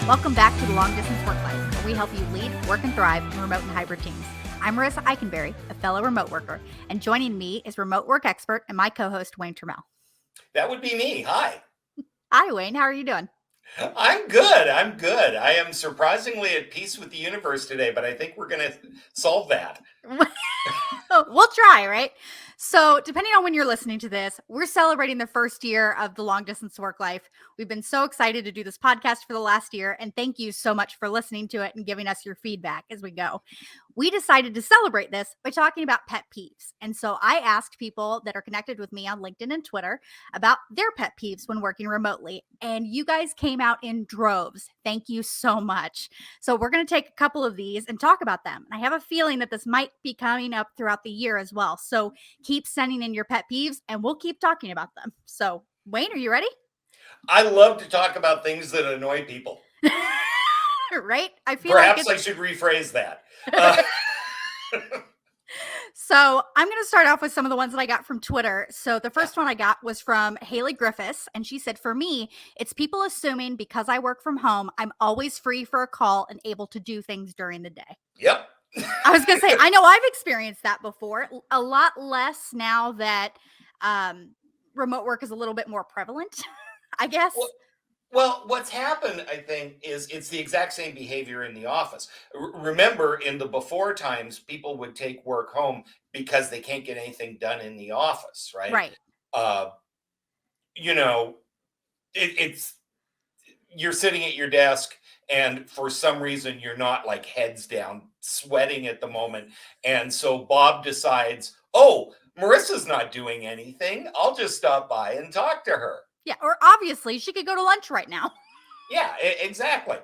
Welcome back to the Long-Distance Worklife, where we help you lead, work, and thrive in remote and hybrid teams. I'm Marissa Eikenberry, a fellow remote worker, and joining me is remote work expert and my co-host, Wayne Trammell. That would be me. Hi. Hi, Wayne. How are you doing? I'm good. I am surprisingly at peace with the universe today, but I think we're going to solve that. We'll try, right? So, depending on when you're listening to this, we're celebrating the first year of the Long Distance Work Life. We've been so excited to do this podcast for the last year, and thank you so much for listening to it and giving us your feedback as we go. We decided to celebrate this by talking about pet peeves. And so I asked people that are connected with me on LinkedIn and Twitter about their pet peeves when working remotely. And you guys came out in droves. Thank you so much. So we're going to take a couple of these and talk about them. And I have a feeling that this might be coming up throughout the year as well. So keep sending in your pet peeves and we'll keep talking about them. So Wayne, are you ready? I love to talk about things that annoy people. Right? I feel Perhaps like I should rephrase that. So I'm going to start off with some of the ones that I got from Twitter. So the first one I got was from Haley Griffiths, and she said, for me, it's people assuming because I work from home, I'm always free for a call and able to do things during the day. Yep. I was going to say, I know I've experienced that before, a lot less now that remote work is a little bit more prevalent, I guess. Well, what's happened, I think, is it's the exact same behavior in the office. Remember, in the before times, people would take work home because they can't get anything done in the office, right? Right. Uh, you know, it's you're sitting at your desk and for some reason you're not like heads down sweating at the moment, and so Bob decides, oh, Marissa's not doing anything, I'll just stop by and talk to her. Yeah, or obviously she could go to lunch right now. Yeah, exactly.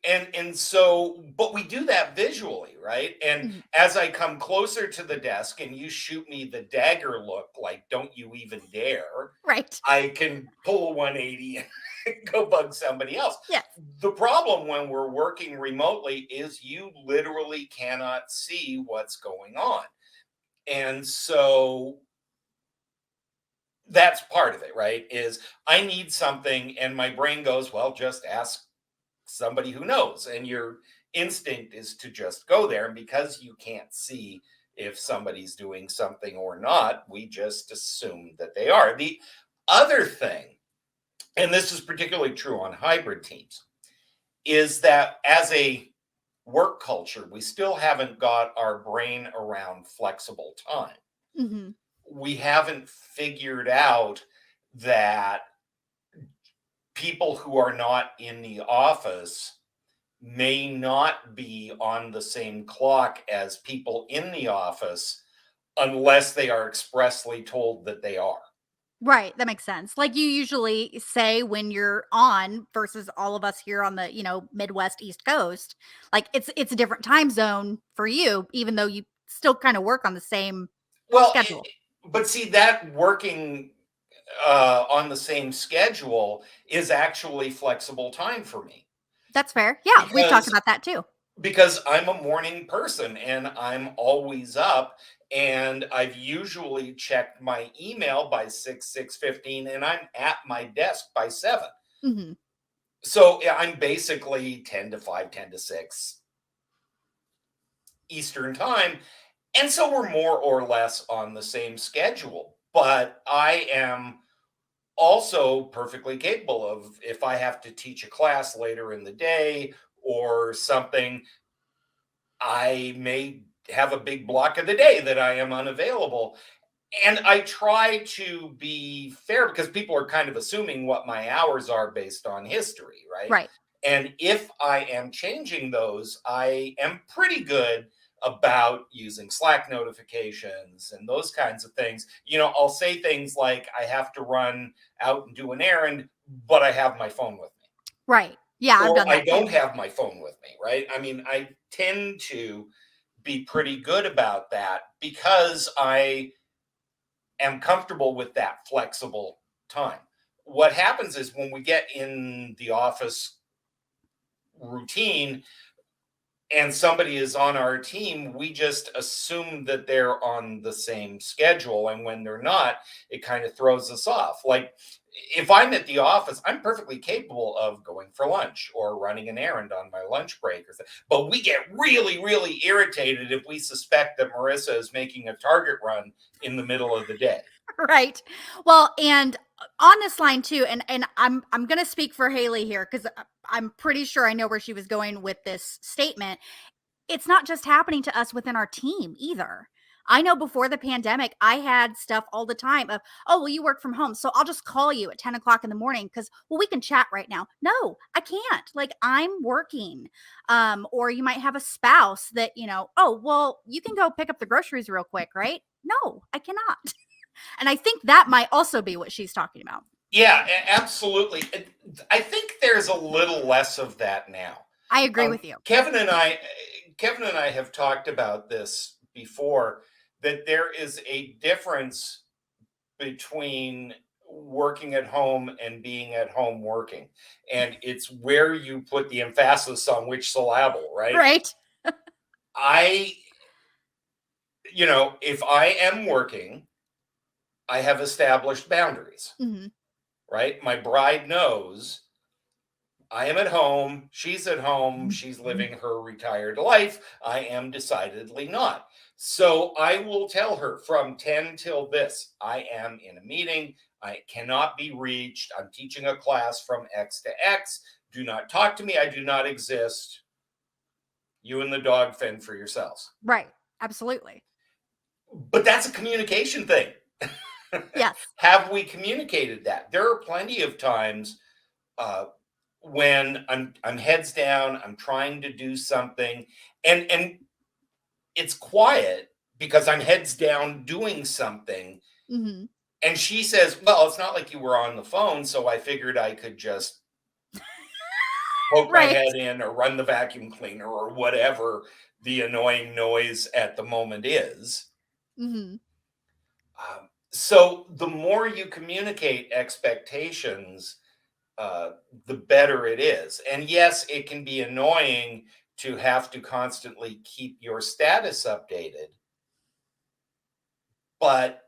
And so, but we do that visually, right? And as I come closer to the desk and you shoot me the dagger look, like don't you even dare, Right. I can pull a 180 and go bug somebody else. Yes. The problem when we're working remotely is you literally cannot see what's going on. And so that's part of it, right? Is I need something and my brain goes, well, just ask somebody who knows. And your instinct is to just go there. And because you can't see if somebody's doing something or not, we just assume that they are. The other thing, and this is particularly true on hybrid teams, is that as a work culture, we still haven't got our brain around flexible time. Mm-hmm. We haven't figured out that people who are not in the office may not be on the same clock as people in the office unless they are expressly told that they are. Right, that makes sense. Like you usually say when you're on versus all of us here on the, Midwest East Coast, like it's a different time zone for you, even though you still kind of work on the same Well, schedule. but see, that working on the same schedule is actually flexible time for me. That's fair. Yeah, we've talked because about that too. because I'm a morning person and I'm always up, and I've usually checked my email by 6:15 and I'm at my desk by 7. Hmm. So yeah, I'm basically 10 to 5, 10 to 6 Eastern time. And so we're more or less on the same schedule. But I am also perfectly capable of, if I have to teach a class later in the day or something, I may have a big block of the day that I am unavailable. And I try to be fair because people are kind of assuming what my hours are based on history, right? Right. And if I am changing those, I am pretty good about using Slack notifications and those kinds of things. I'll say things like I have to run out and do an errand, but I have my phone with me. Right. Yeah, I've Or done I that too. don't have my phone with me, right? I mean, I tend to be pretty good about that because I am comfortable with that flexible time. What happens is when we get in the office routine, and somebody is on our team, we just assume that they're on the same schedule. And when they're not, it kind of throws us off. Like if I'm at the office, I'm perfectly capable of going for lunch or running an errand on my lunch break. But we get really, really irritated if we suspect that Marissa is making a Target run in the middle of the day. Right. Well, and on this line too, and I'm gonna speak for Haley here because I'm pretty sure I know where she was going with this statement. It's not just happening to us within our team either. I know before the pandemic, I had stuff all the time of, oh, well, you work from home. So I'll just call you at 10 o'clock in the morning because, well, we can chat right now. No, I can't. Like, I'm working. Or you might have a spouse that, oh, well, you can go pick up the groceries real quick, right? No, I cannot. And I think that might also be what she's talking about. Yeah, absolutely. I think there's a little less of that now. I agree with you. Kevin and I have talked about this before, that there is a difference between working at home and being at home working. And it's where you put the emphasis on which syllable, right? Right. I, if I am working, I have established boundaries, Mm-hmm. right? My bride knows I am at home. She's at home. She's living her retired life. I am decidedly not. So I will tell her from 10 till this, I am in a meeting. I cannot be reached. I'm teaching a class from X to X. Do not talk to me. I do not exist. You and the dog fend for yourselves. Right. Absolutely. But that's a communication thing. Yes. Have we communicated that? There are plenty of times when I'm heads down, I'm trying to do something, and it's quiet because I'm heads down doing something. Mm-hmm. And she says, "Well, it's not like you were on the phone, so I figured I could just poke my Right. head in or run the vacuum cleaner or whatever the annoying noise at the moment is." Mm-hmm. So the more you communicate expectations, the better it is. And yes, it can be annoying to have to constantly keep your status updated. But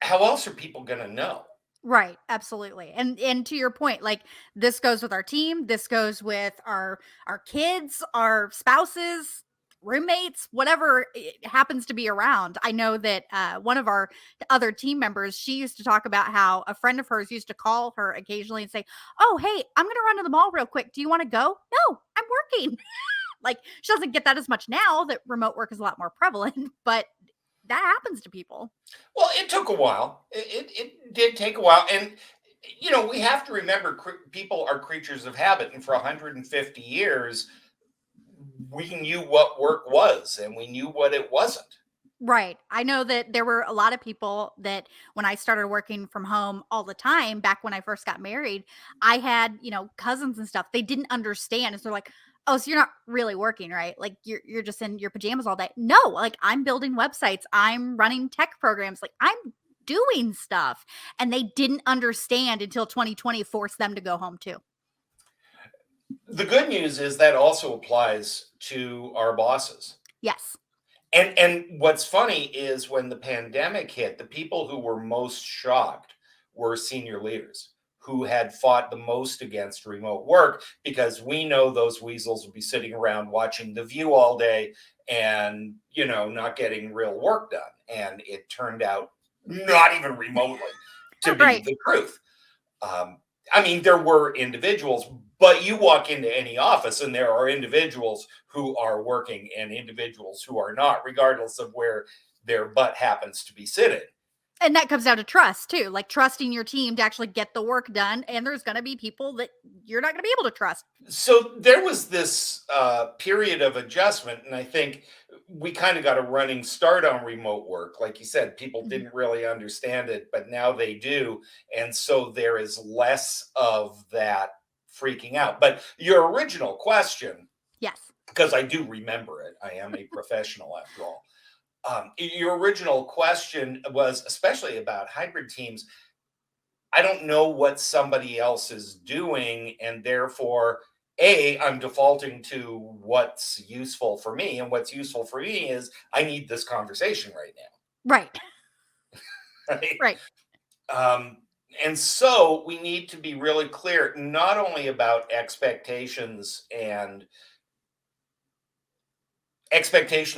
how else are people going to know? Right, absolutely. And to your point, like this goes with our team, this goes with our kids, our spouses, roommates, whatever it happens to be around. I know that one of our other team members, she used to talk about how a friend of hers used to call her occasionally and say, "Oh, hey, I'm going to run to the mall real quick. Do you want to go?" "No, I'm working." Like she doesn't get that as much now that remote work is a lot more prevalent, but that happens to people. Well, it took a while. It did take a while. And, we have to remember people are creatures of habit. And for 150 years, we knew what work was and we knew what it wasn't. Right. I know that there were a lot of people that when I started working from home all the time back when I first got married, I had, cousins and stuff. They didn't understand. And so they're like, "Oh, so you're not really working, right? Like you're just in your pajamas all day." No, like I'm building websites, I'm running tech programs, like I'm doing stuff. And they didn't understand until 2020 forced them to go home too. The good news is that also applies to our bosses. Yes. And what's funny is when the pandemic hit, the people who were most shocked were senior leaders who had fought the most against remote work, because we know those weasels will be sitting around watching The View all day and, not getting real work done. And it turned out not even remotely to be Right. the truth. I mean, there were individuals, but you walk into any office and there are individuals who are working and individuals who are not, regardless of where their butt happens to be sitting. And that comes down to trust too, like trusting your team to actually get the work done. And there's going to be people that you're not going to be able to trust. So there was this period of adjustment, and I think we kind of got a running start on remote work. Like you said, people Mhm. didn't really understand it, but now they do. And so there is less of that freaking out. But your original question, Yes. because I do remember it, I am a professional after all. Your original question was especially about hybrid teams. I don't know what somebody else is doing, and therefore I'm defaulting to what's useful for me. And what's useful for me is I need this conversation right Right. now. Right. Right. Um, and so we need to be really clear, not only about expectations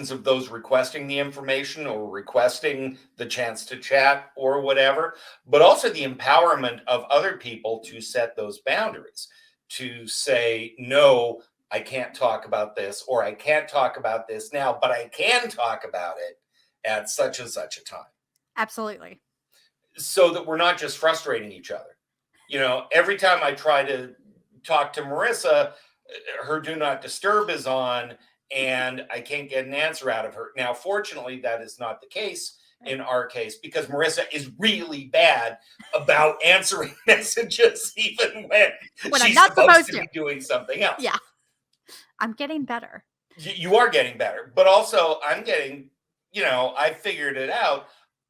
of those requesting the information or requesting the chance to chat or whatever, but also the empowerment of other people to set those boundaries, to say, no, I can't talk about this, or I can't talk about this now, but I can talk about it at such and such a time, Absolutely. so that we're not just frustrating each other. Every time I try to talk to Marissa, her do not disturb is on, and I can't get an answer out of her. Now, fortunately, that is not the case in our case, because Marissa is really bad about answering messages, even when When I'm she's not supposed supposed to to. be doing something else. Yeah. I'm getting better. You are getting better, but also I'm getting, I figured it out.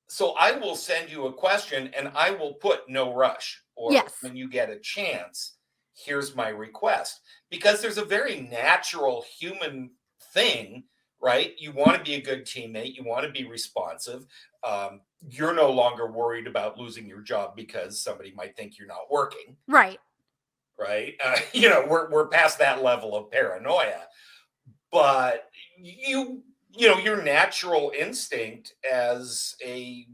So I will send you a question and I will put no rush, or Yes. when you get a chance, here's my request. Because there's a very natural human thing, right? You want to be a good teammate, you want to be responsive. You're no longer worried about losing your job because somebody might think you're not working, Right. right? We're past that level of paranoia. But your natural instinct as a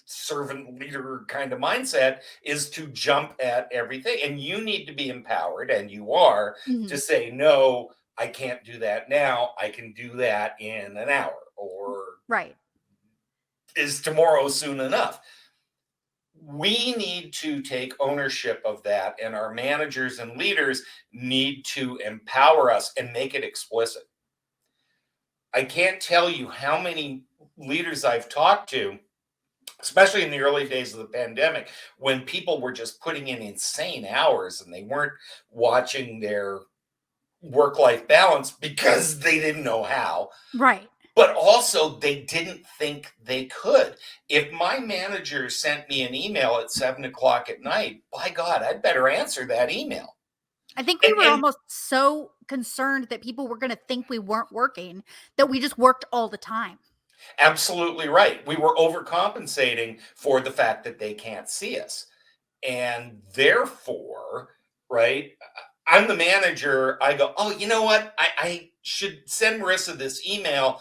servant leader kind of mindset is to jump at everything, and you need to be empowered, and you are, to Mhm. say, no, I can't do that now, I can do that in an hour, or Right. is tomorrow soon enough. We need to take ownership of that, and our managers and leaders need to empower us and make it explicit. I can't tell you how many leaders I've talked to, especially in the early days of the pandemic, when people were just putting in insane hours and they weren't watching their work life balance because they didn't know how, Right. but also they didn't think they could. If my manager sent me an email at 7 o'clock at night, by God, I'd better answer that email. I think we And, were and almost so concerned that people were going to think we weren't working that we just worked all the time. absolutely right. We were overcompensating for the fact that they can't see us. And therefore, right, I'm the manager. I go, oh, you know what? I should send Marissa this email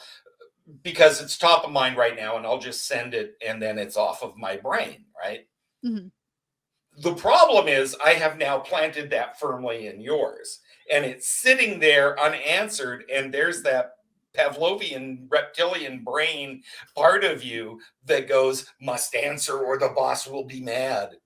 because it's top of mind right now, and I'll just send it and then it's off of my brain, right? Mhm. The problem is I have now planted that firmly in yours, and it's sitting there unanswered, and there's that Pavlovian reptilian brain part of you that goes, must answer or the boss will be mad.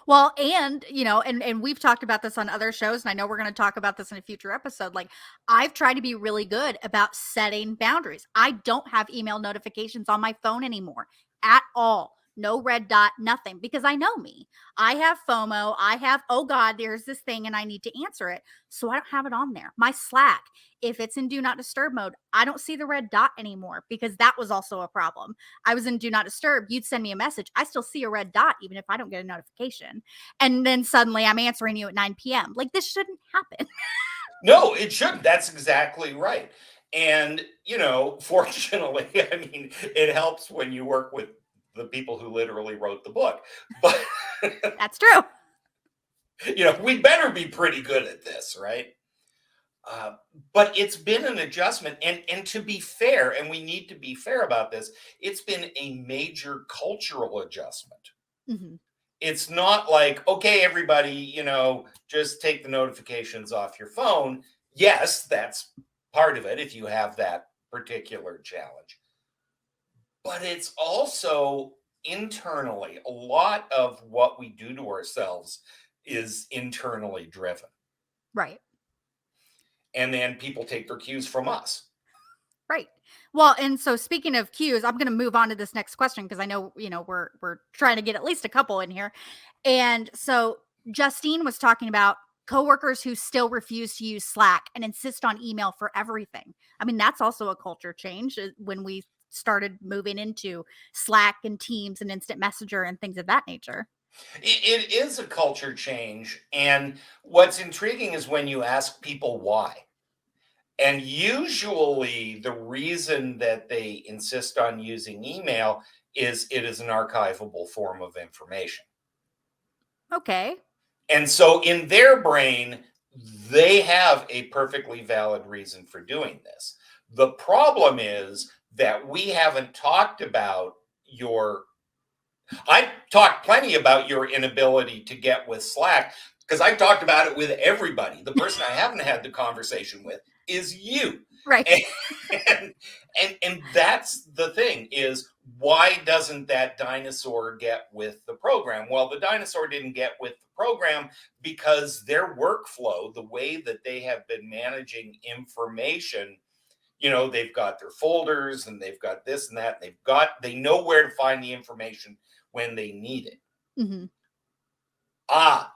Well, and and we've talked about this on other shows, and I know we're going to talk about this in a future episode. Like, I've tried to be really good about setting boundaries. I don't have email notifications on my phone anymore at all. No red dot, nothing, because I know me. I have FOMO. I have, oh God, there's this thing and I need to answer it. So I don't have it on there. My Slack, if it's in do not disturb mode, I don't see the red dot anymore, because that was also a problem. I was in do not disturb. You'd send me a message. I still see a red dot, even if I don't get a notification. And then suddenly I'm answering you at 9 p.m. Like, this shouldn't happen. No, it shouldn't. That's exactly right. And, fortunately, I mean, it helps when you work with the people who literally wrote the book. But, That's true. we better be pretty good at this, right? Uh, but it's been an adjustment. And to be fair, and we need to be fair about this, it's been a major cultural adjustment. Mhm. It's not like, okay, everybody, just take the notifications off your phone. Yes, that's part of it if you have that particular challenge. But it's also internally, a lot of what we do to ourselves is internally driven. Right. And then people take their cues from us. Right. Well, and so speaking of cues, I'm going to move on to this next question, because I know, we're trying to get at least a couple in here. And so Justine was talking about coworkers who still refuse to use Slack and insist on email for everything. I mean, that's also a culture change, when we started moving into Slack and Teams and Instant Messenger and things of that nature. It is a culture change. And what's intriguing is when you ask people why. And usually, the reason that they insist on using email is it is an archivable form of information. Okay. And so, in their brain, they have a perfectly valid reason for doing this. The problem is that we haven't talked about your I've talked plenty about your inability to get with Slack because I've talked about it with everybody. The person I haven't had the conversation with is you. Right. And and that's the thing is why doesn't that dinosaur get with the program? Well, the dinosaur didn't get with the program because their workflow, the way that they have been managing information, they've got their folders and they've got this and that, and they know where to find the information when they need it. Hmm.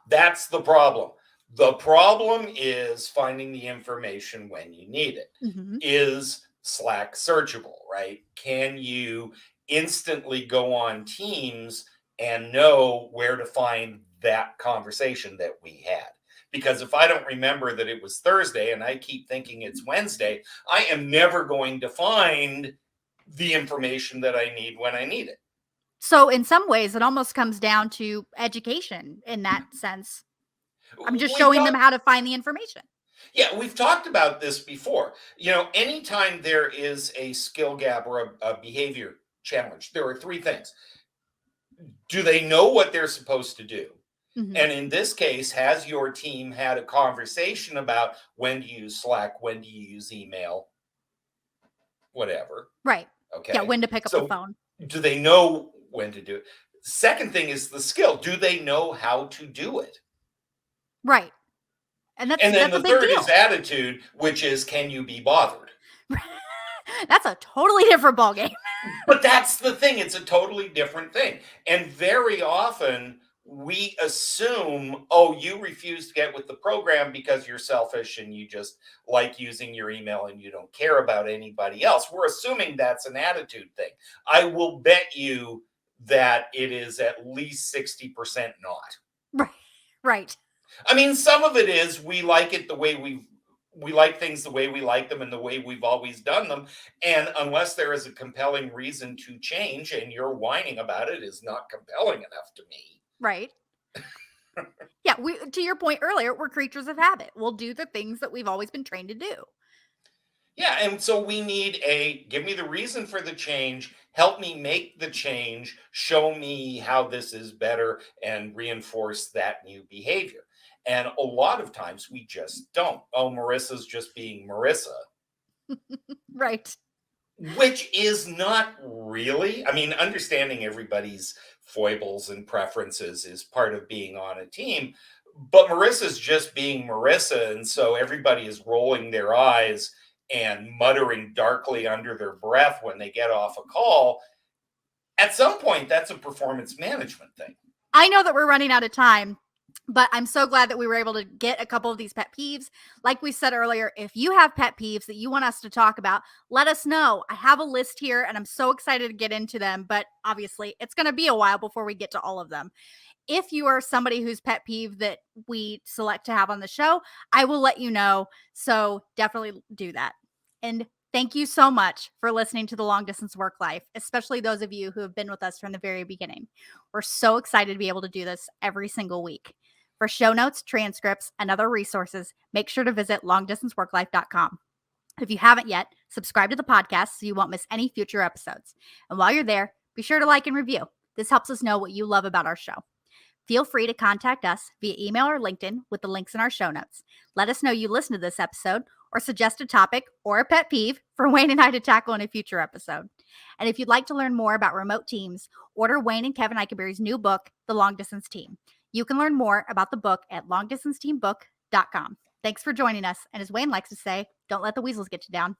That's the problem. The problem is finding the information when you need it. Hmm. Is Slack searchable, right? Can you instantly go on Teams and know where to find that conversation that we had? Because if I don't remember that it was Thursday and I keep thinking it's Wednesday, I am never going to find the information that I need when I need it. So in some ways, it almost comes down to education in that sense. I'm just We've showing them talked, how to find the information. yeah, we've talked about this before. Anytime there is a skill gap or a behavior challenge, there are three things. Do they know what they're supposed to do? Hmm. And in this case, has your team had a conversation about when to use Slack, when to use email, whatever? Right. Yeah. Okay. When to pick up the So phone. do they know when to do it? Second thing is the skill. Do they know how to do it? Right. And And then that's a the big third is deal. attitude, which is can you be bothered? That's a totally different ballgame. But that's the thing. It's a totally different thing. And very often we assume, oh, you refuse to get with the program because you're selfish and you just like using your email and you don't care about anybody else. We're assuming that's an attitude thing. I will bet you that it is at least 60% not. Right. Right. I mean, some of it is we like it the way we like things the way we like them and the way we've always done them. And unless there is a compelling reason to change and you're whining about it is not compelling enough to me. Right. Yeah. We, to your point earlier, we're creatures of habit. We'll do the things that we've always been trained to do. Yeah, and so we need give me the reason for the change, help me make the change, show me how this is better and reinforce that new behavior. And a lot of times we just don't. Oh, Marissa's just being Marissa. Right. Which is not really, I mean, understanding everybody's foibles and preferences is part of being on a team. But Marissa's just being Marissa. And so everybody is rolling their eyes and muttering darkly under their breath when they get off a call. At some point, that's a performance management thing. I know that we're running out of time, but I'm so glad that we were able to get a couple of these pet peeves. Like we said earlier, if you have pet peeves that you want us to talk about, let us know. I have a list here and I'm so excited to get into them, but obviously it's going to be a while before we get to all of them. If you are somebody whose pet peeve that we select to have on the show, I will let you know. So definitely do that. And thank you so much for listening to the Long Distance Work Life, especially those of you who have been with us from the very beginning. We're so excited to be able to do this every single week. For show notes, transcripts, and other resources, make sure to visit longdistanceworklife.com. If you haven't yet, subscribe to the podcast so you won't miss any future episodes. And while you're there, be sure to like and review. This helps us know what you love about our show. Feel free to contact us via email or LinkedIn with the links in our show notes. Let us know you listened to this episode or suggest a topic or a pet peeve for Wayne and I to tackle in a future episode. And if you'd like to learn more about remote teams, order Wayne and Kevin Eikenberry's new book, The Long Distance Team. You can learn more about the book at longdistanceteambook.com. Thanks for joining us. And as Wayne likes to say, don't let the weasels get you down.